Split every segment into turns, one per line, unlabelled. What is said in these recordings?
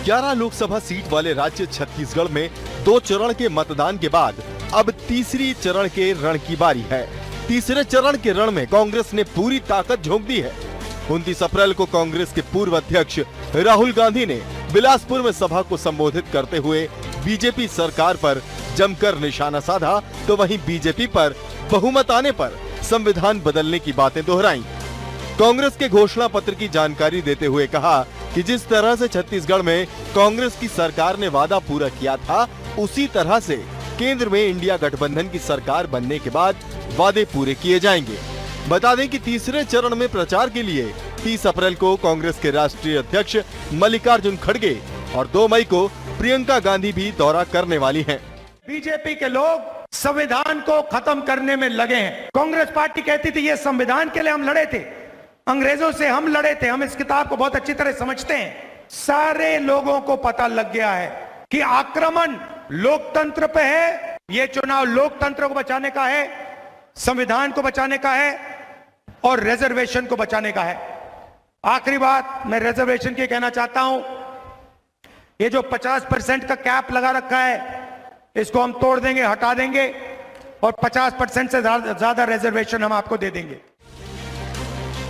11 Lok Sabha seat वाले राज्य छत्तीसगढ़ में 2 चरण के मतदान के बाद अब तीसरी चरण के रण की बारी है। तीसरे चरण के रण में कांग्रेस ने पूरी ताकत झोंक दी है। 29 अप्रैल को कांग्रेस के पूर्व अध्यक्ष राहुल गांधी ने बिलासपुर में सभा को संबोधित करते हुए बीजेपी सरकार पर जमकर निशाना साधा, तो वहीं बीजेपी पर बहुमत आने पर संविधान बदलने की बातें दोहराई। कांग्रेस के घोषणा पत्र की जानकारी देते हुए कहा कि जिस तरह से छत्तीसगढ़ में कांग्रेस की सरकार ने वादा पूरा किया था, उसी तरह से केंद्र में इंडिया गठबंधन की सरकार बनने के बाद वादे पूरे किए जाएंगे। बता दें कि तीसरे चरण में प्रचार के लिए 30 अप्रैल को कांग्रेस के राष्ट्रीय अध्यक्ष मल्लिकार्जुन खड़गे और 2 मई को प्रियंका गांधी भी दौरा करने वाली हैं।
बीजेपी के लोग संविधान को खत्म करने में लगे हैं। कांग्रेस पार्टी कहती थी ये संविधान के लिए हम लड़े थे, अंग्रेजों से हम लड़े थे, हम इस किताब को बहुत अच्छी तरह समझते हैं। सारे लोगों को पता लग गया है कि आक्रमण लोकतंत्र पे है। ये चुनाव लोकतंत्र को बचाने का है, संविधान को बचाने का है और रिजर्वेशन को बचाने का है। आखिरी बात मैं रिजर्वेशन की कहना चाहता हूं, ये जो 50% का कैप लगा रखा है, इसको हम तोड़ देंगे, हटा देंगे और 50% से ज्यादा रिजर्वेशन हम आपको दे देंगे।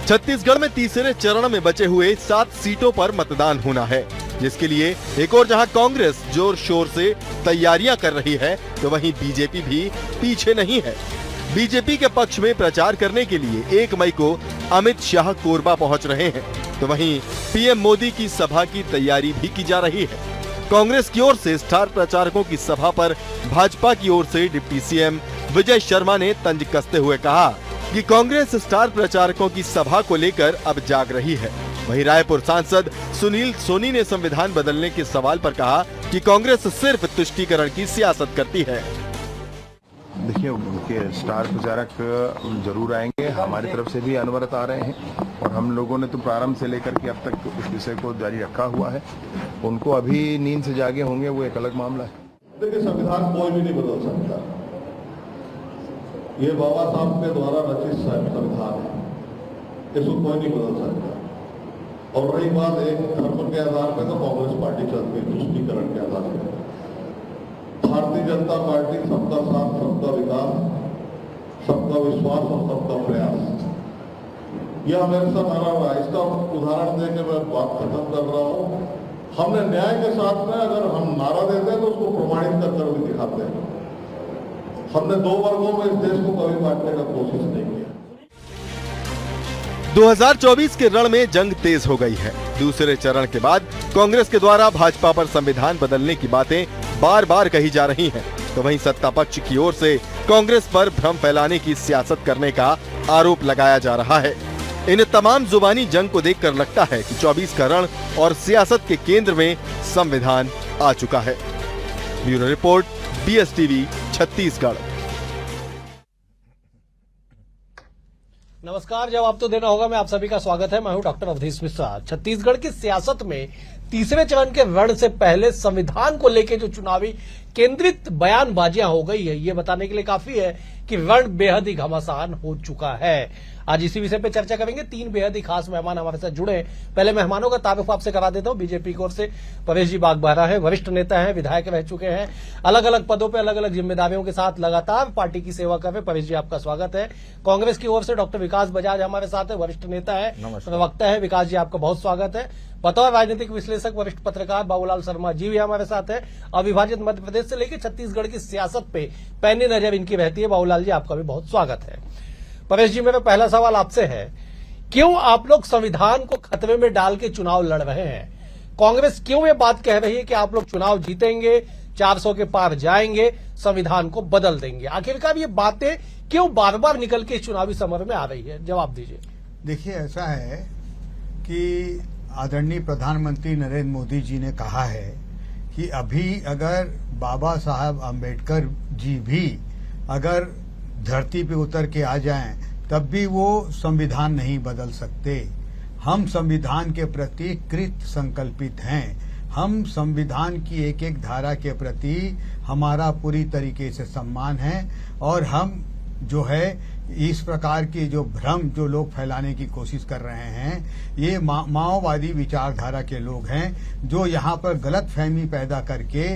छत्तीसगढ़ में तीसरे चरण में बचे हुए 7 सीटों पर मतदान होना है, जिसके लिए एक और जहां कांग्रेस जोर शोर से तैयारियां कर रही है, तो वहीं बीजेपी भी पीछे नहीं है। बीजेपी के पक्ष में प्रचार करने के लिए 1 मई को अमित शाह कोरबा पहुंच रहे हैं, तो वहीं पीएम मोदी की सभा की तैयारी भी की जा रही है। कांग्रेस की ओर से स्टार प्रचारकों की सभा पर भाजपा की ओर से डिप्टी सीएम विजय शर्मा ने तंज कसते हुए कहा कि कांग्रेस स्टार प्रचारकों की सभा को लेकर अब जाग रही है। वहीं रायपुर सांसद सुनील सोनी ने संविधान बदलने के सवाल पर कहा कि कांग्रेस सिर्फ तुष्टीकरण की सियासत करती है।
देखिए, उनके स्टार प्रचारक जरूर आएंगे, हमारी तरफ से भी अनवरत आ रहे हैं और हम लोगों ने तो प्रारंभ से लेकर के अब तक इस विषय को जारी रखा हुआ है। उनको अभी नींद से जागे होंगे, वो एक अलग मामला है।
देखिए, संविधान कोई भी नहीं बदल सकता। ये बाबा साहब के द्वारा रचित संविधान है, इसको कोई नहीं बदल सकता। और रही बात एक धर्म के आधार पर, तो कांग्रेस पार्टी चलती है तुष्टीकरण के आधार पर। भारतीय जनता पार्टी सबका साथ, सबका विकास, सबका विश्वास और सबका प्रयास, यह हमेशा हमारा रहा। इसका उदाहरण देकर मैं बात खत्म कर रहा हूँ। हमने न्याय के साथ में अगर हम नारा देते हैं तो उसको प्रमाणित कर भी दिखाते हैं। हमने 2 वर्गों में इस देश को कभी बांटने का कोशिश नहीं किया।
2024 के रण में जंग तेज हो गई है। दूसरे चरण के बाद कांग्रेस के द्वारा भाजपा पर संविधान बदलने की बातें बार बार कही जा रही हैं, तो वहीं सत्ता पक्ष की ओर से कांग्रेस पर भ्रम फैलाने की सियासत करने का आरोप लगाया जा रहा है। इन तमाम जुबानी जंग को देखकर लगता है कि 24 का रण और सियासत के केंद्र में संविधान आ चुका है। Bureau report, BSTV Chhattisgarh.
नमस्कार, जवाब तो देना होगा। मैं आप सभी का स्वागत है। मैं हूं डॉक्टर अवधेश मिश्रा। छत्तीसगढ़ की सियासत में तीसरे चरण के रण से पहले संविधान को लेकर जो चुनावी केंद्रित बयानबाजियां हो गई है, ये बताने के लिए काफी है कि रण बेहद ही घमासान हो चुका है। आज इसी विषय पे चर्चा करेंगे। 3 बेहद ही खास मेहमान हमारे साथ जुड़े हैं। पहले मेहमानों का तारुफ आपसे करा देता हूं। बीजेपी की ओर से परेश जी बागबाहरा है, वरिष्ठ नेता हैं, विधायक रह चुके हैं, अलग अलग पदों पे अलग अलग जिम्मेदारियों के साथ लगातार पार्टी की सेवा कर रहे। परेश जी, आपका स्वागत है। कांग्रेस की ओर से डॉक्टर विकास बजाज हमारे साथ है, वरिष्ठ नेता है, प्रवक्ता है। विकास जी, आपका बहुत स्वागत है। बतौर राजनीतिक विश्लेषक वरिष्ठ पत्रकार बाबूलाल शर्मा जी भी हमारे साथ है। अविभाजित मध्य प्रदेश से लेकर छत्तीसगढ़ की सियासत पे पैनी नजर इनकी रहती है। बाबूलाल जी, आपका भी बहुत स्वागत है। परेश जी, मेरा पहला सवाल आपसे है, क्यों आप लोग संविधान को खतरे में डाल के चुनाव लड़ रहे हैं? कांग्रेस क्यों ये बात कह रही है कि आप लोग चुनाव जीतेंगे, 400 के पार जाएंगे, संविधान को बदल देंगे? आखिरकार ये बातें क्यों बार बार निकल के चुनावी समर में आ रही है? जवाब दीजिए।
देखिए, ऐसा है कि आदरणीय प्रधानमंत्री नरेंद्र मोदी जी ने कहा है कि अभी अगर बाबा साहब आम्बेडकर जी भी अगर धरती पे उतर के आ जाएं, तब भी वो संविधान नहीं बदल सकते। हम संविधान के प्रति कृत संकल्पित हैं। हम संविधान की एक एक धारा के प्रति हमारा पूरी तरीके से सम्मान है और हम जो है इस प्रकार के जो भ्रम जो लोग फैलाने की कोशिश कर रहे हैं, ये माओवादी विचारधारा के लोग हैं जो यहाँ पर गलत फहमी पैदा करके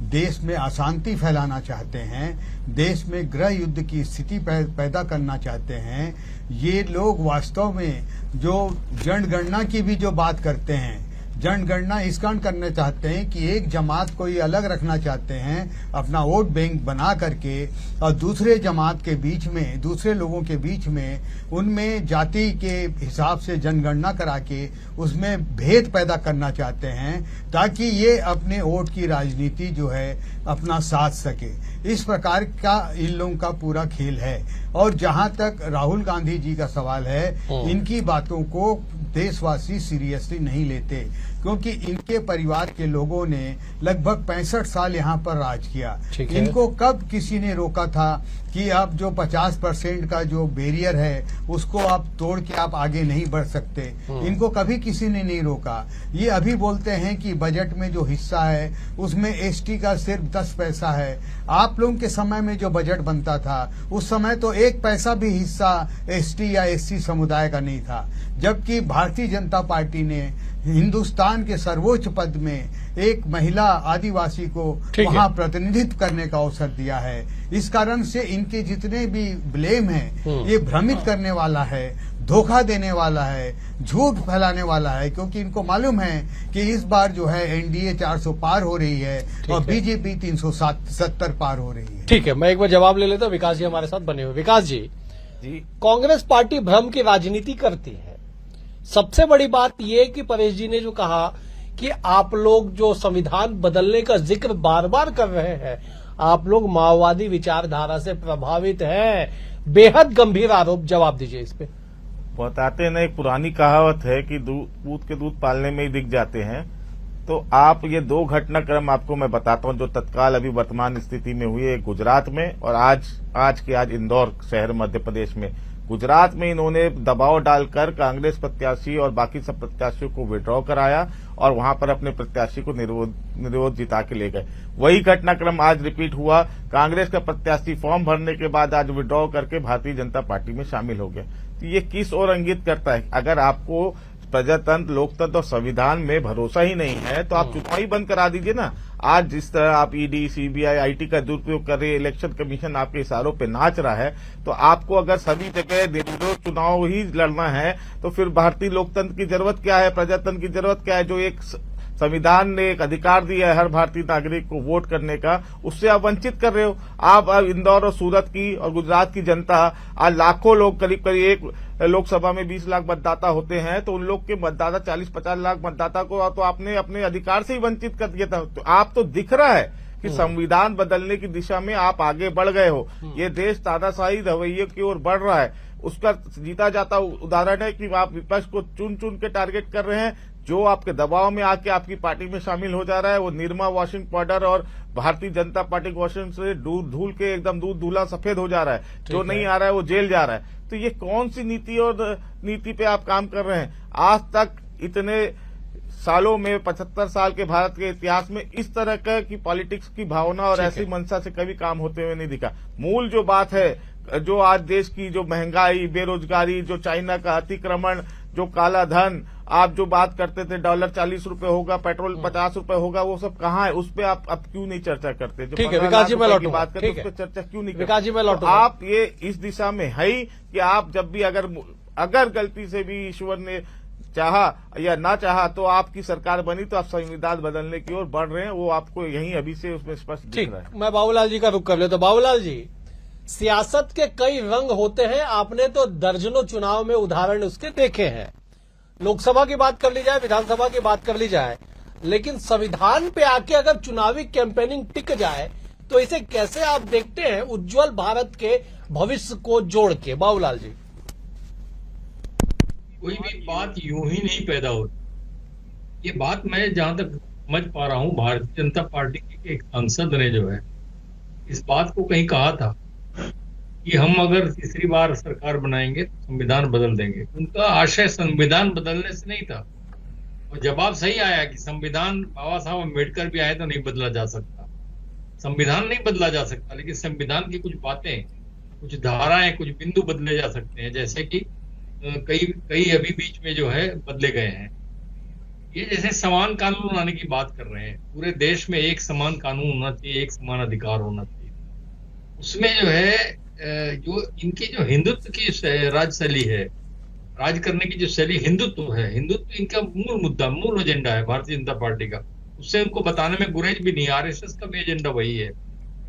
देश में अशांति फैलाना चाहते हैं, देश में गृह युद्ध की स्थिति पैदा करना चाहते हैं। ये लोग वास्तव में जो जनगणना की भी जो बात करते हैं, जनगणना इस कारण करना चाहते हैं कि एक जमात को ये अलग रखना चाहते हैं अपना वोट बैंक बना करके, और दूसरे जमात के बीच में, दूसरे लोगों के बीच में उनमें जाति के हिसाब से जनगणना करा के उसमें भेद पैदा करना चाहते हैं ताकि ये अपने वोट की राजनीति जो है अपना साध सके। इस प्रकार का इन लोगों का पूरा खेल है। और जहां तक राहुल गांधी जी का सवाल है, इनकी बातों को देशवासी सीरियसली नहीं लेते क्योंकि इनके परिवार के लोगों ने लगभग 65 साल यहाँ पर राज किया। इनको कब किसी ने रोका था कि आप जो 50% का जो बैरियर है उसको आप तोड़ के आप आगे नहीं बढ़ सकते? इनको कभी किसी ने नहीं रोका। ये अभी बोलते हैं कि बजट में जो हिस्सा है उसमें एसटी का सिर्फ 10 पैसा है। आप लोगों के समय में जो बजट बनता था उस समय तो 1 पैसा भी हिस्सा एसटी या एससी समुदाय का नहीं था, जबकि भारतीय जनता पार्टी ने हिंदुस्तान के सर्वोच्च पद में एक महिला आदिवासी को वहां प्रतिनिधित्व करने का अवसर दिया है। इस कारण से इनके जितने भी ब्लेम हैं ये भ्रमित करने वाला है, धोखा देने वाला है, झूठ फैलाने वाला है, क्योंकि इनको मालूम है कि इस बार जो है एनडीए 400 पार हो रही है और बीजेपी 370 पार हो रही है।
ठीक है, मैं एक बार जवाब ले लेता हूं। विकास जी हमारे साथ बने हुए। विकास जी, कांग्रेस पार्टी भ्रम की राजनीति करती है। सबसे बड़ी बात यह कि परेश जी ने जो कहा कि आप लोग जो संविधान बदलने का जिक्र बार बार कर रहे हैं, आप लोग माओवादी विचारधारा से प्रभावित हैं। बेहद गंभीर आरोप, जवाब दीजिए इस पे।
बताते हैं ना, एक पुरानी कहावत है कि दूध के दूध पालने में ही दिख जाते हैं। तो आप ये 2 घटनाक्रम आपको मैं बताता हूं जो तत्काल अभी वर्तमान स्थिति में हुई है, गुजरात में और आज इंदौर शहर मध्य प्रदेश में। गुजरात में इन्होंने दबाव डालकर कांग्रेस प्रत्याशी और बाकी सब प्रत्याशियों को विड्रॉ कराया और वहां पर अपने प्रत्याशी को निर्विरोध जिता के ले गए। वही घटनाक्रम आज रिपीट हुआ। कांग्रेस का प्रत्याशी फॉर्म भरने के बाद आज विड्रॉ करके भारतीय जनता पार्टी में शामिल हो गया। तो ये किस ओर इंगित करता है? अगर आपको प्रजातंत्र, लोकतंत्र और संविधान में भरोसा ही नहीं है तो आप चुनाव ही बंद करा दीजिए ना। आज जिस तरह आप ईडी, सीबीआई, आईटी का दुरुपयोग कर रहे हैं, इलेक्शन कमीशन आपके इशारों पे नाच रहा है, तो आपको अगर सभी जगह निर्विरोध चुनाव ही लड़ना है तो फिर भारतीय लोकतंत्र की जरूरत क्या है, प्रजातंत्र की जरूरत क्या है? जो एक संविधान ने एक अधिकार दिया है हर भारतीय नागरिक को वोट करने का, उससे आप वंचित कर रहे हो। आप इंदौर और सूरत की और गुजरात की जनता, आज लाखों लोग, करीब एक लोकसभा में 20 लाख मतदाता होते हैं, तो उन लोग के मतदाता 40-50 लाख मतदाता को तो आपने अपने अधिकार से ही वंचित कर दिया था। तो आप तो दिख रहा है कि संविधान बदलने की दिशा में आप आगे बढ़ गए हो। ये देश तानाशाही रवैये की ओर बढ़ रहा है। उसका जीता जाता उदाहरण है कि आप विपक्ष को चुन चुन के टारगेट कर रहे हैं। जो आपके दबाव में आके आपकी पार्टी में शामिल हो जा रहा है वो निरमा वॉशिंग पाउडर और भारतीय जनता पार्टी वॉशिंग से धूल के एकदम दूध धुला सफेद हो जा रहा है। जो नहीं आ रहा है वो जेल जा रहा है। तो ये कौन सी नीति और नीति पे आप काम कर रहे हैं? आज तक इतने सालों में 75 साल के भारत के इतिहास में इस तरह की पॉलिटिक्स की भावना और ऐसी मंशा से कभी काम होते हुए नहीं दिखा। मूल जो बात है, जो आज देश की जो महंगाई, बेरोजगारी, जो चाइना का अतिक्रमण, जो काला धन, आप जो बात करते थे डॉलर 40 रुपए होगा, पेट्रोल 50 रुपए होगा, वो सब कहाँ है? उस पे आप अब क्यों नहीं चर्चा करते? जो
ठीक है, विकास जी मैं लौटूंगा।
बात करते उस पे चर्चा क्यों नहीं करते?
विकास जी मैं लौटूंगा।
आप ये इस दिशा में है ही कि आप जब भी अगर गलती से भी ईश्वर ने चाहा या ना चाहा तो आपकी सरकार बनी तो आप संविधान बदलने की ओर बढ़ रहे हैं। वो आपको यहीं अभी से उसमें स्पष्ट दिख रहा है।
मैं बाबूलाल जी का रुख कर लेता। बाबूलाल जी, सियासत के कई रंग होते हैं, आपने तो दर्जनों चुनाव में उदाहरण उसके देखे हैं। लोकसभा की बात कर ली जाए, विधानसभा की बात कर ली जाए, लेकिन संविधान पे आके अगर चुनावी कैंपेनिंग टिक जाए तो इसे कैसे आप देखते हैं उज्जवल भारत के भविष्य को जोड़ के? बाबूलाल जी,
कोई भी बात यूं ही नहीं पैदा होती। ये बात मैं जहां तक समझ पा रहा हूं, भारतीय जनता पार्टी के एक सांसद ने जो है इस बात को कहीं कहा था कि हम अगर तीसरी बार सरकार बनाएंगे तो संविधान बदल देंगे। उनका आशय संविधान बदलने से नहीं था और जवाब सही आया कि संविधान बाबा साहब अम्बेडकर भी आए तो नहीं बदला जा सकता। संविधान नहीं बदला जा सकता, लेकिन संविधान की कुछ बातें कुछ धाराएं, कुछ बिंदु बदले जा सकते हैं, जैसे कि कई अभी बीच में जो है बदले गए हैं। ये जैसे समान कानून लाने की बात कर रहे हैं, पूरे देश में एक समान कानून होना चाहिए, एक समान अधिकार होना चाहिए। उसमें जो है जो इनकी जो हिंदुत्व की राजशैली है, राज करने की जो शैली हिंदुत्व है, हिंदुत्व इनका मूल मुद्दा, मूल एजेंडा है भारतीय जनता पार्टी का। उससे उनको बताने में गुरेज भी नहीं, आरएसएस का भी एजेंडा वही है।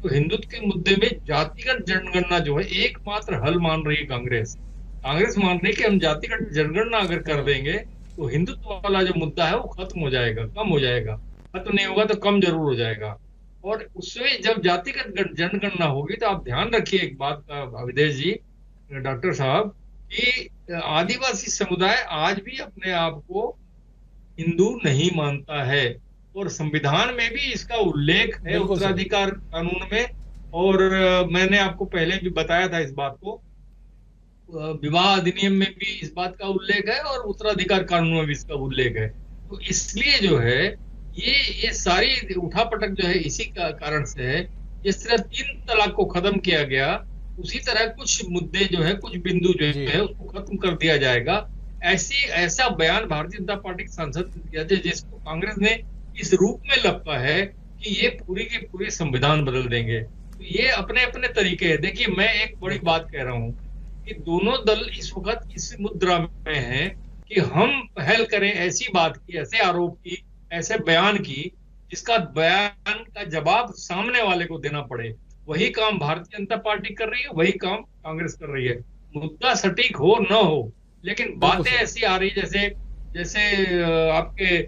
तो हिंदुत्व के मुद्दे में जातिगत जनगणना जो है एकमात्र हल मान रही है कांग्रेस। कांग्रेस मान रही है कि हम जातिगत जनगणना अगर कर देंगे तो हिंदुत्व वाला जो मुद्दा है वो खत्म हो जाएगा, कम हो जाएगा। खत्म नहीं होगा तो कम जरूर हो जाएगा। और उसमें जब जातिगत जनगणना होगी तो आप ध्यान रखिए एक बात का अवधेश जी, डॉक्टर साहब, कि आदिवासी समुदाय आज भी अपने आप को हिंदू नहीं मानता है, और संविधान में भी इसका उल्लेख है, उत्तराधिकार कानून में। और मैंने आपको पहले भी बताया था इस बात को, विवाह अधिनियम में भी इस बात का उल्लेख है और उत्तराधिकार कानून में भी इसका उल्लेख है। तो इसलिए जो है ये सारी उठापटक जो है इसी का कारण से है। जिस तरह 3 तलाक को खत्म किया गया, उसी तरह कुछ मुद्दे जो है, कुछ बिंदु जो है उसको खत्म कर दिया जाएगा। ऐसा बयान भारतीय जनता पार्टी के सांसद ने दिया जिसको कांग्रेस ने इस रूप में लपका है कि ये पूरी की पूरी संविधान बदल देंगे। तो ये अपने अपने तरीके है। देखिए, मैं एक बड़ी बात कह रहा हूँ कि दोनों दल इस वक्त इस मुद्रा में हैं कि हम पहल करें ऐसी बात की, ऐसे आरोप की, ऐसे बयान की जिसका बयान का जवाब सामने वाले को देना पड़े। वही काम भारतीय जनता पार्टी कर रही है, वही काम कांग्रेस कर रही है। मुद्दा सटीक हो न हो, लेकिन बातें ऐसी आ रही जैसे आपके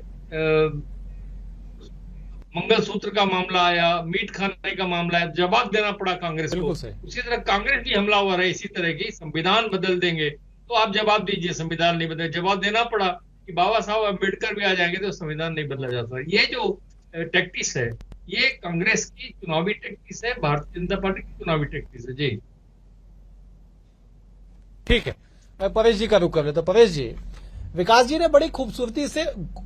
मंगलसूत्र का मामला आया, मीट खाने का मामला आया, जवाब देना पड़ा कांग्रेस को। उसी तरह कांग्रेस भी हमलावर है इसी तरह की, संविधान बदल देंगे तो आप जवाब दीजिए, संविधान नहीं बदले। जवाब देना पड़ा कि बाबा साहब अम्बेडकर भी आ जाएंगे तो संविधान नहीं बदला जाता। ये जो टैक्टिस है, ये कांग्रेस की चुनावी टैक्टिस है, भारतीय जनता पार्टी की चुनावी टैक्टिस है। जी
ठीक है, मैं परेश जी का रुख कर लेता हूं। परेश जी, विकास जी ने बड़ी खूबसूरती से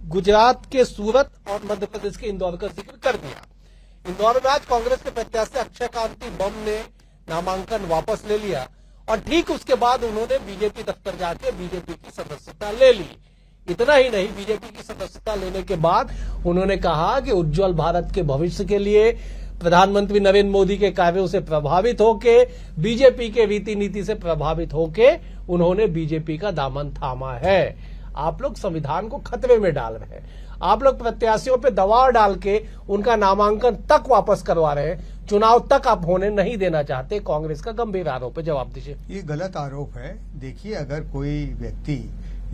गुजरात के सूरत और मध्य प्रदेश के इंदौर का जिक्र कर दिया। इंदौर में आज कांग्रेस के प्रत्याशी अक्षय कांति बम ने नामांकन वापस ले लिया और ठीक उसके बाद उन्होंने बीजेपी दफ्तर जाके बीजेपी की सदस्यता ले ली। इतना ही नहीं, बीजेपी की सदस्यता लेने के बाद उन्होंने कहा कि उज्जवल भारत के भविष्य के लिए प्रधानमंत्री नरेंद्र मोदी के कार्यों से प्रभावित होके, बीजेपी के रीति नीति से प्रभावित होके उन्होंने बीजेपी का दामन थामा है। आप लोग संविधान को खतरे में डाल रहे हैं, आप लोग प्रत्याशियों पे दबाव डाल के उनका नामांकन तक वापस करवा रहे हैं, चुनाव तक आप होने नहीं देना चाहते। कांग्रेस का गंभीर आरोप है, जवाब दीजिए।
ये गलत आरोप है। देखिए, अगर कोई व्यक्ति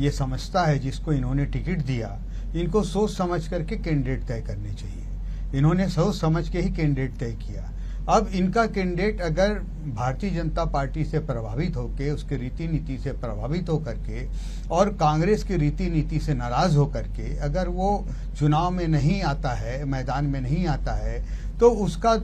ये समझता है जिसको इन्होंने टिकट दिया, इनको सोच समझ करके कैंडिडेट तय करने चाहिए। इन्होंने सोच समझ के ही कैंडिडेट तय किया। अब इनका कैंडिडेट अगर भारतीय जनता पार्टी से प्रभावित होकर, उसके रीति नीति से प्रभावित होकर के और कांग्रेस की रीति नीति से नाराज होकर के अगर वो चुनाव में नहीं आता है, मैदान में नहीं आता है, तो उसका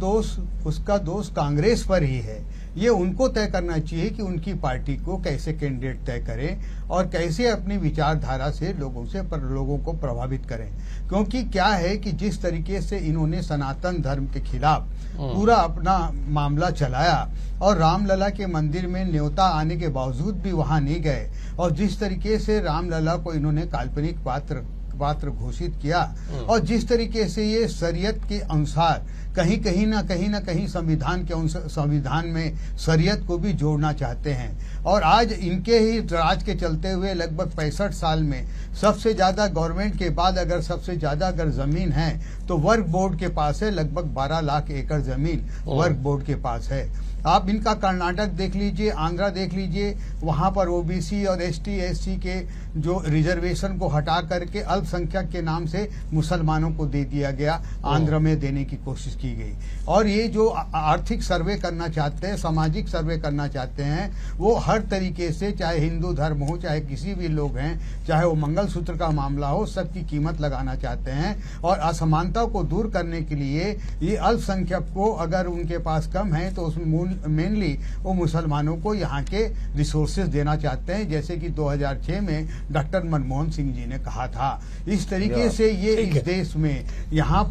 दोष कांग्रेस पर ही है। ये उनको तय करना चाहिए कि उनकी पार्टी को कैसे कैंडिडेट तय करें और कैसे अपनी विचारधारा से लोगों को प्रभावित करें। क्योंकि क्या है कि जिस तरीके से इन्होंने सनातन धर्म के खिलाफ पूरा अपना मामला चलाया और रामलला के मंदिर में न्योता आने के बावजूद भी वहां नहीं गए, और जिस तरीके से रामलला को इन्होंने काल्पनिक पात्र घोषित किया, और जिस तरीके से ये शरीयत के अनुसार कहीं ना कहीं संविधान में शरीयत को भी जोड़ना चाहते हैं। और आज इनके ही राज के चलते हुए लगभग 65 साल में सबसे ज्यादा गवर्नमेंट के बाद अगर सबसे ज्यादा अगर जमीन है तो वर्क बोर्ड के पास है। लगभग 12 लाख एकड़ जमीन वर्क बोर्ड के पास है। आप इनका कर्नाटक देख लीजिए, आंध्रा देख लीजिए, वहां पर ओबीसी और एसटी एससी के जो रिजर्वेशन को हटा करके अल्पसंख्यक के नाम से मुसलमानों को दे दिया गया, आंध्र में देने की कोशिश की गई। और ये जो आर्थिक सर्वे करना चाहते हैं, सामाजिक सर्वे करना चाहते हैं, वो हर तरीके से, चाहे हिंदू धर्म हो, चाहे किसी भी लोग हैं, चाहे वो मंगलसूत्र का मामला हो, सबकी कीमत लगाना चाहते हैं। और असमानता को दूर करने के लिए ये अल्पसंख्यक को अगर उनके पास कम है तो उसमें मेनली वो मुसलमानों को यहाँ के रिसोर्सेज देना चाहते हैं, जैसे कि 2006 में डॉक्टर मनमोहन सिंह जी ने कहा था। इस तरीके से ये इस देश में यहाँ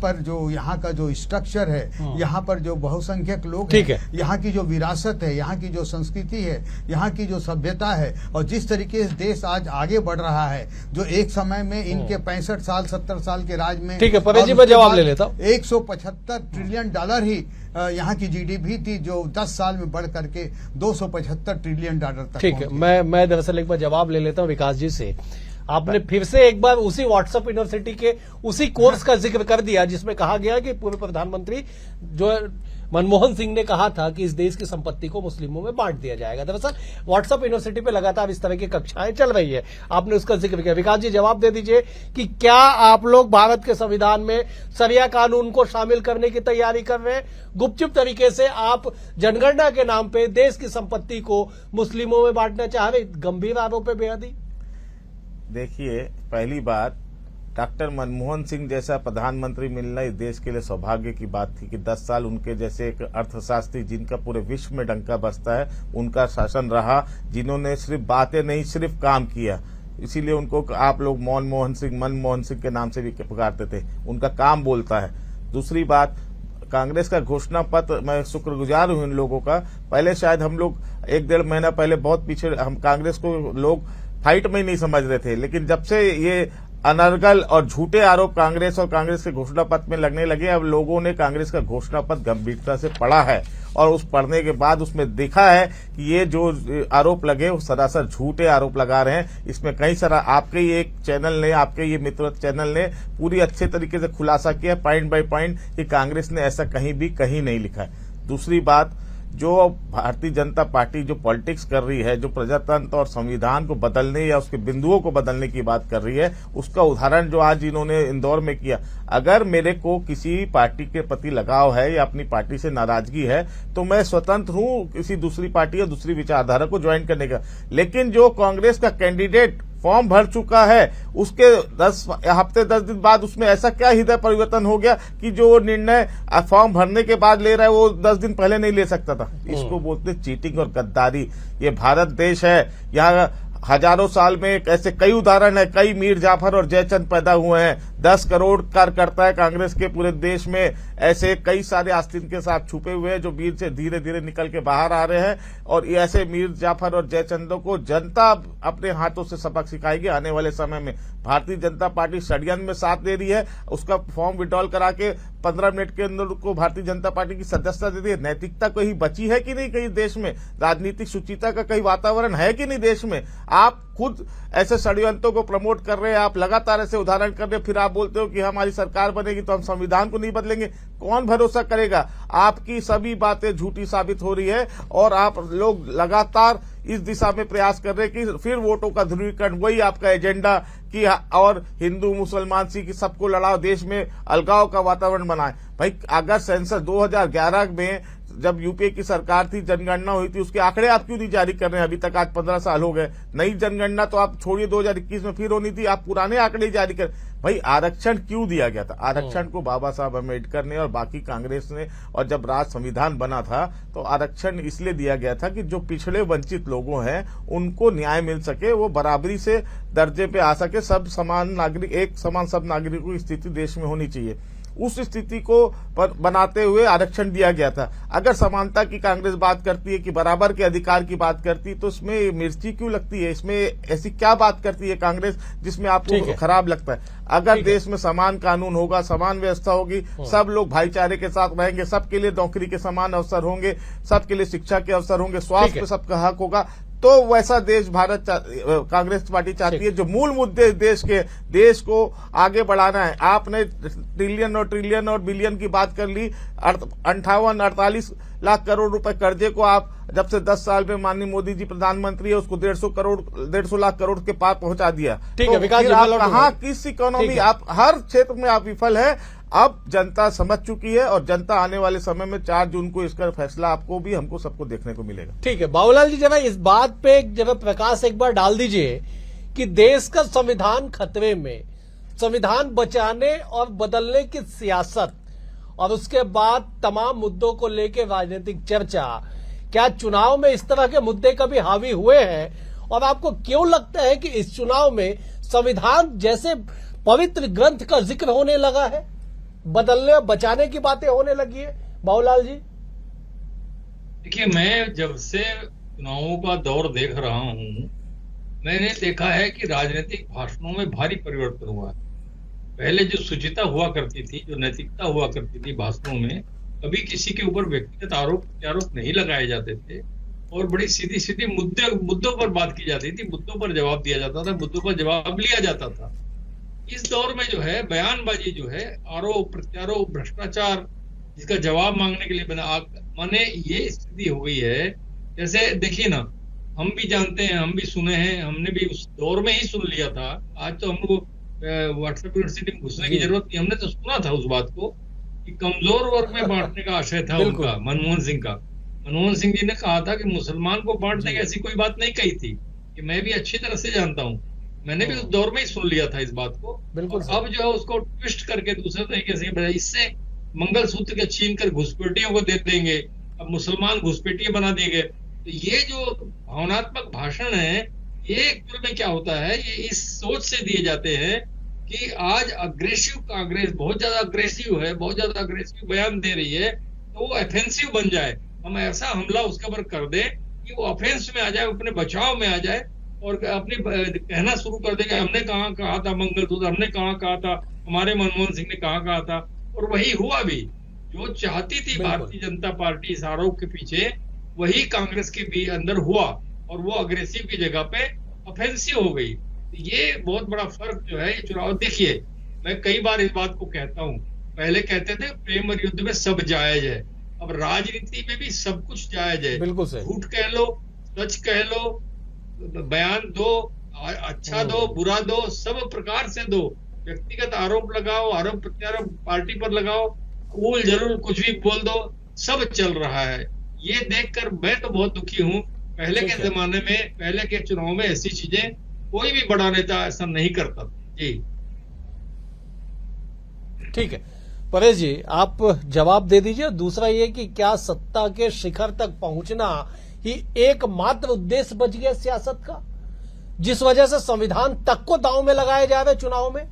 का जो स्ट्रक्चर है, यहाँ पर जो बहुसंख्यक लोग हैं, यहाँ की जो विरासत है, यहाँ की जो संस्कृति है, यहाँ की जो सभ्यता है, और जिस तरीके से देश आज आगे बढ़ रहा है, जो एक समय में इनके 65 साल 70 साल के राज में,
ठीक है परवेज जी, मैं जवाब ले लेता हूँ।
175 ट्रिलियन डॉलर ही यहाँ की जीडीपी थी, जो 10 साल में बढ़ करके 275 ट्रिलियन डॉलर तक।
ठीक है, मैं दरअसल एक बार जवाब ले लेता हूँ विकास जी से। आपने फिर से एक बार उसी व्हाट्सएप यूनिवर्सिटी के उसी कोर्स का जिक्र कर दिया जिसमें कहा गया कि पूर्व प्रधानमंत्री जो मनमोहन सिंह ने कहा था कि इस देश की संपत्ति को मुस्लिमों में बांट दिया जाएगा। दरअसल व्हाट्सएप यूनिवर्सिटी पे लगातार इस तरह की कक्षाएं चल रही है, आपने उसका जिक्र किया। विकास जी जवाब दे दीजिए कि क्या आप लोग भारत के संविधान में शरिया कानून को शामिल करने की तैयारी कर रहे हैं? गुपचुप तरीके से आप जनगणना के नाम पे देश की संपत्ति को मुस्लिमों में बांटना चाह रहे, गंभीर आरोप है बेहद।
देखिए, पहली बात, डॉक्टर मनमोहन सिंह जैसा प्रधानमंत्री मिलना इस देश के लिए सौभाग्य की बात थी कि 10 साल उनके जैसे एक अर्थशास्त्री जिनका पूरे विश्व में डंका बजता है, उनका शासन रहा, जिन्होंने सिर्फ बातें नहीं सिर्फ काम किया। इसीलिए उनको आप लोग मनमोहन सिंह के नाम से भी पुकारते थे, उनका काम बोलता है। दूसरी बात, कांग्रेस का घोषणा पत्र, मैं शुक्रगुजार हूं इन लोगों का। पहले शायद हम लोग 1-1.5 महीना पहले बहुत पीछे, हम कांग्रेस को लोग फाइट में ही नहीं समझ रहे थे, लेकिन जब से ये अनर्गल और झूठे आरोप कांग्रेस और कांग्रेस के घोषणा पत्र में लगने लगे, अब लोगों ने कांग्रेस का घोषणा पत्र गंभीरता से पढ़ा है और उस पढ़ने के बाद उसमें देखा है कि ये जो आरोप लगे वो सरासर झूठे आरोप लगा रहे हैं। इसमें कई सारा आपके ही एक चैनल ने, आपके ये मित्र चैनल ने पूरी अच्छे तरीके से खुलासा किया पॉइंट बाय पॉइंट कि कांग्रेस ने ऐसा कहीं नहीं लिखा है। दूसरी बात, जो भारतीय जनता पार्टी जो पॉलिटिक्स कर रही है, जो प्रजातंत्र और संविधान को बदलने या उसके बिंदुओं को बदलने की बात कर रही है, उसका उदाहरण जो आज इन्होंने इंदौर में किया। अगर मेरे को किसी पार्टी के प्रति लगाव है या अपनी पार्टी से नाराजगी है तो मैं स्वतंत्र हूं किसी दूसरी पार्टी या दूसरी विचारधारा को ज्वाइन करने का, लेकिन जो कांग्रेस का कैंडिडेट फॉर्म भर चुका है उसके 10 दिन बाद उसमें ऐसा क्या हृदय परिवर्तन हो गया कि जो निर्णय फॉर्म भरने के बाद ले रहा है वो 10 दिन पहले नहीं ले सकता था? इसको बोलते चीटिंग और गद्दारी। ये भारत देश है, यहाँ हजारों साल में ऐसे कई उदाहरण है, कई मीर जाफर और जयचंद पैदा हुए हैं। 10 करोड़ कार्यकर्ता है कांग्रेस के पूरे देश में, ऐसे कई सारे आस्तीन के साथ छुपे हुए हैं जो मीर से धीरे धीरे निकल के बाहर आ रहे हैं, और ये ऐसे मीर जाफर और जयचंदों को जनता अपने हाथों से सबक सिखाएगी आने वाले समय में। भारतीय जनता पार्टी षड्यंत्र में साथ दे रही है, उसका फॉर्म विड्रॉल करा के 15 मिनट के अंदर को भारतीय जनता पार्टी की सदस्यता दे दी है। नैतिकता कहीं बची है कि नहीं कहीं देश में? राजनीतिक शुचिता का कहीं वातावरण है कि नहीं देश में? आप खुद ऐसे षड्यंत्रों को प्रमोट कर रहे हैं, आप लगातार ऐसे उदाहरण कर रहे हैं, फिर आप बोलते हो कि हमारी सरकार बनेगी तो हम संविधान को नहीं बदलेंगे। कौन भरोसा करेगा? आपकी सभी बातें झूठी साबित हो रही है और आप लोग लगातार इस दिशा में प्रयास कर रहे हैं कि फिर वोटों का ध्रुवीकरण, वही आपका एजेंडा कि और हिंदू मुसलमान सिख सबको लड़ाओ, देश में अलगाव का वातावरण बनाए। भाई अगर सेंसस 2011 में जब यूपीए की सरकार थी, जनगणना हुई थी, उसके आंकड़े आप क्यों नहीं जारी कर रहे हैं? अभी तक आज 15 साल हो गए, नई जनगणना तो आप छोड़िए 2021 में फिर होनी थी, आप पुराने आंकड़े जारी कर। भाई आरक्षण क्यों दिया गया था? आरक्षण को बाबा साहब अम्बेडकर ने और बाकी कांग्रेस ने, और जब राज संविधान बना था तो आरक्षण इसलिए दिया गया था कि जो पिछड़े वंचित लोगों हैं उनको न्याय मिल सके, वो बराबरी से दर्जे पे आ सके, सब समान नागरिक, एक समान सब नागरिकों की स्थिति देश में होनी चाहिए। उस स्थिति को बनाते हुए आरक्षण दिया गया था। अगर समानता की कांग्रेस बात करती है कि बराबर के अधिकार की बात करती है तो इसमें मिर्ची क्यों लगती है? इसमें ऐसी क्या बात करती है कांग्रेस जिसमें आपको खराब लगता है? अगर देश में समान कानून होगा, समान व्यवस्था होगी, सब लोग भाईचारे के साथ रहेंगे, सबके लिए नौकरी के समान अवसर होंगे, सबके लिए शिक्षा के अवसर होंगे, स्वास्थ्य पे सबका हक होगा, तो वैसा देश कांग्रेस पार्टी चाहती है। जो मूल मुद्दे देश को आगे बढ़ाना है। आपने ट्रिलियन और बिलियन की बात कर ली, 48 लाख करोड़ रुपए कर्जे को आप जब से 10 साल में माननीय मोदी जी प्रधानमंत्री है उसको 150 लाख करोड़ के पार पहुंचा दिया।
ठीक है विकास जी,
कहाँ किस इकोनॉमी, आप हर क्षेत्र में आप विफल है। अब जनता समझ चुकी है और जनता आने वाले समय में 4 जून को इसका फैसला आपको भी हमको सबको देखने को मिलेगा।
ठीक है बाबूलाल जी, जरा इस बात पे जरा प्रकाश एक बार डाल दीजिए कि देश का संविधान खतरे में, संविधान बचाने और बदलने की सियासत और उसके बाद तमाम मुद्दों को लेकर राजनीतिक चर्चा, क्या चुनाव में इस तरह के मुद्दे कभी हावी हुए हैं? और आपको क्यों लगता है कि इस चुनाव में संविधान जैसे पवित्र ग्रंथ का जिक्र होने लगा है, बदलने बचाने की बातें होने लगी है? बाबूलाल जी,
देखिए, मैं जब से चुनावों का दौर देख रहा हूं, मैंने देखा है कि राजनीतिक भाषणों में भारी परिवर्तन हुआ है। पहले जो शुचिता हुआ करती थी, जो नैतिकता हुआ करती थी भाषणों में, कभी किसी के ऊपर व्यक्तिगत आरोप प्रत्यारोप नहीं लगाए जाते थे और बड़ी सीधी सीधी मुद्दों पर बात की जाती थी, मुद्दों पर जवाब दिया जाता था, मुद्दों पर जवाब लिया जाता था। इस दौर में जो है बयानबाजी जो है, आरोप प्रत्यारोप, भ्रष्टाचार, जिसका जवाब मांगने के लिए माने ये स्थिति हो गई है। जैसे देखिए ना, हम भी जानते हैं, हम भी सुने हैं, हमने भी उस दौर में ही सुन लिया था। आज तो हमको व्हाट्सएप यूनिवर्सिटी में घुसने की जरूरत नहीं, हमने तो सुना था उस बात को कि कमजोर वर्ग में बांटने का आशय था उनका, मनमोहन सिंह का। मनमोहन सिंह जी ने कहा था कि मुसलमान को बांटने की ऐसी कोई बात नहीं कही थी, कि मैं भी अच्छी तरह से जानता हूँ, मैंने भी उस दौर में ही सुन लिया था इस बात को।
बिल्कुल।
अब जो है उसको ट्विस्ट करके दूसरे तरीके से, इससे मंगलसूत्र के छीन कर घुसपैठियों को दे देंगे, अब मुसलमान घुसपैठिए बना दिए गए। तो ये जो भावनात्मक भाषण है, ये एक्चुअल में क्या होता है, ये इस सोच से दिए जाते हैं कि आज अग्रेसिव कांग्रेस बहुत ज्यादा अग्रेसिव है, बहुत ज्यादा अग्रेसिव बयान दे रही है, तो वो ऑफेंसिव बन जाए, हम ऐसा हमला उसके ऊपर कर दें कि वो ऑफेंस में आ जाए, अपने बचाव में आ जाए और अपनी कहना शुरू कर दे कि हमने कहाँ कहा था मंगलसूत्र, हमने कहाँ कहा था, हमारे मनमोहन सिंह ने कहाँ कहा था। और वही हुआ भी, जो चाहती थी भारतीय जनता पार्टी इस आरोप के पीछे, वही कांग्रेस के भी अंदर हुआ और वो अग्रेसिव की जगह पे ऑफेंसिव हो गई। ये बहुत बड़ा फर्क जो है ये चुनाव। देखिए, मैं कई बार इस बात को कहता हूँ, पहले कहते थे प्रेम और युद्ध में सब जायज है, अब राजनीति में भी सब कुछ जायज है।
बिल्कुल सही।
झूठ कह लो, सच कह लो, बयान दो, अच्छा दो, बुरा दो, सब प्रकार से दो, व्यक्तिगत आरोप लगाओ, आरोप प्रत्यारोप पार्टी पर लगाओ, कूल जरूर कुछ भी बोल दो, सब चल रहा है। ये देखकर मैं तो बहुत दुखी हूँ। पहले के जमाने में, पहले के चुनाव में ऐसी चीजें कोई भी बड़ा नेता ऐसा नहीं करता। जी
ठीक है, परेश जी आप जवाब दे दीजिए। दूसरा ये कि क्या सत्ता के शिखर तक पहुंचना ही एकमात्र उद्देश्य बच गया सियासत का, जिस वजह से संविधान तक को दांव में लगाया जा रहा है चुनाव में?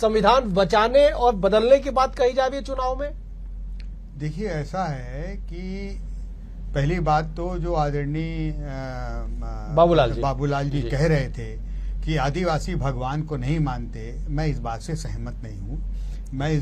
संविधान बचाने और बदलने की बात कही जा रही है चुनाव में।
देखिए, ऐसा है कि पहली बात तो जो आदरणीय बाबूलाल जी कह रहे थे कि आदिवासी भगवान को नहीं मानते, मैं इस बात से सहमत नहीं हूँ। मैं
नहीं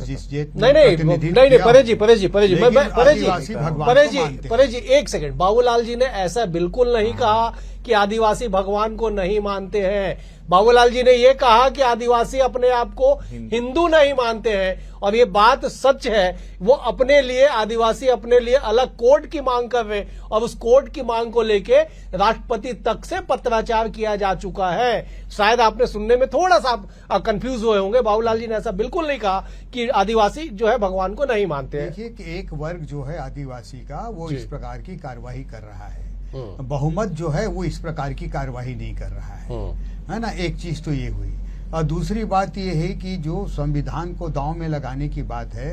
परेश जी एक सेकंड, बाबूलाल जी ने ऐसा बिल्कुल नहीं कहा कि आदिवासी भगवान को नहीं मानते हैं। बाबूलाल जी ने ये कहा कि आदिवासी अपने आप को हिंदू नहीं मानते हैं, और ये बात सच है। वो अपने लिए, आदिवासी अपने लिए अलग कोड की मांग कर रहे हैं, और उस कोड की मांग को लेके राष्ट्रपति तक से पत्राचार किया जा चुका है। शायद आपने सुनने में थोड़ा सा आप कंफ्यूज हुए होंगे। बाबूलाल जी ने ऐसा बिल्कुल नहीं कहा कि आदिवासी जो है भगवान को नहीं मानते हैं।
देखिए कि एक वर्ग जो है आदिवासी का, वो इस प्रकार की कार्यवाही कर रहा है, बहुमत जो है वो इस प्रकार की कार्यवाही नहीं कर रहा है ना। एक चीज तो ये हुई, और दूसरी बात ये है कि जो संविधान को दांव में लगाने की बात है,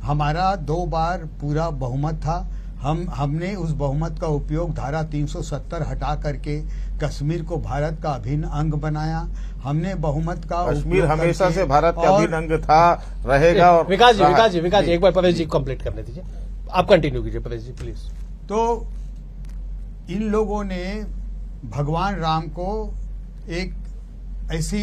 हमारा 2 बार पूरा बहुमत था, हमने उस बहुमत का उपयोग धारा 370 हटा करके कश्मीर को भारत का अभिन्न अंग बनाया। हमने बहुमत का
कश्मीर हमेशा से भारत का अभिन्न अंग था, रहेगा। और
विकास जी एक बार परेश जी कंप्लीट करने दीजिए, आप कंटिन्यू कीजिए परेश जी प्लीज।
तो इन लोगों ने भगवान राम को एक ऐसी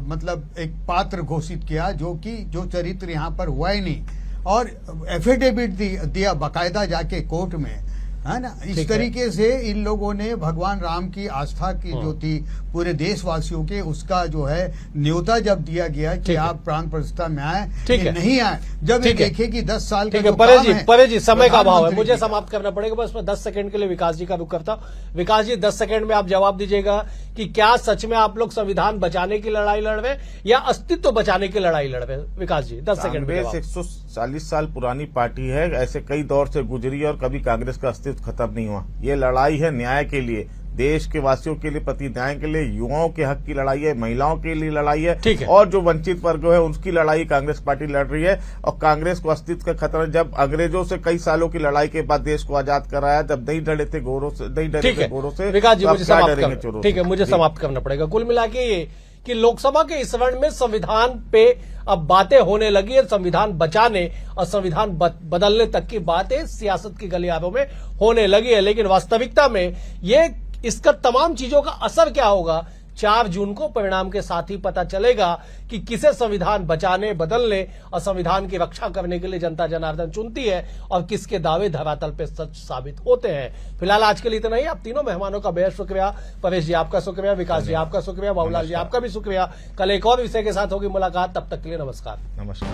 मतलब एक पात्र घोषित किया जो चरित्र यहाँ पर हुआ ही नहीं, और एफिडेविट दिया बाकायदा जाके कोर्ट में, है ना। इस तरीके से इन लोगों ने भगवान राम की आस्था की जो थी पूरे देशवासियों के, उसका जो है न्योता जब दिया गया कि आप प्राण प्रतिष्ठा में आए, नहीं आए। जब ये देखे कि 10 साल का
परेश जी समय का अभाव है, मुझे समाप्त करना पड़ेगा। बस मैं 10 सेकंड के लिए विकास जी का रुख करता हूं। विकास जी 10 सेकंड में आप जवाब दीजिएगा कि क्या सच में आप लोग संविधान बचाने की लड़ाई लड़ रहे हैं या अस्तित्व बचाने की लड़ाई लड़ रहे हैं? विकास जी 10 सेकंड में।
140 साल पुरानी पार्टी है, ऐसे कई दौर से गुजरी और कभी कांग्रेस का अस्तित्व खत्म नहीं हुआ। ये लड़ाई है न्याय के लिए, देश के वासियों के लिए, प्रति न्याय के लिए, युवाओं के हक की लड़ाई है, महिलाओं के लिए लड़ाई है,
ठीक है।
और जो वंचित वर्ग है उसकी लड़ाई कांग्रेस पार्टी लड़ रही है। और कांग्रेस को अस्तित्व का खतरा, जब अंग्रेजों से कई सालों की लड़ाई के बाद देश को आजाद कराया, जब नहीं डरे थे गोरों से, नहीं डरे
ठीक
थे
है
गोरों से,
विकास जी,
तो अब
मुझे
क्या
समाप्त
डरेंगे
करना,
चोरों
ठीक है,
से?
मुझे
जी।
समाप्त करना पड़ेगा। कुल मिला के ये कि लोकसभा के इस रण में संविधान पे अब बातें होने लगी है, संविधान बचाने और संविधान बदलने तक की बातें सियासत की गलियारों में होने लगी है। लेकिन वास्तविकता में ये इसका तमाम चीजों का असर क्या होगा, 4 जून को परिणाम के साथ ही पता चलेगा कि किसे संविधान बचाने, बदलने और संविधान की रक्षा करने के लिए जनता जनार्दन चुनती है और किसके दावे धरातल पे सच साबित होते हैं। फिलहाल आज के लिए इतना ही। आप तीनों मेहमानों का बेहद शुक्रिया। परेश जी आपका शुक्रिया, विकास जी आपका शुक्रिया, बाबूलाल जी आपका भी शुक्रिया। कल एक और विषय के साथ होगी मुलाकात, तब तक के लिए नमस्कार।
नमस्कार।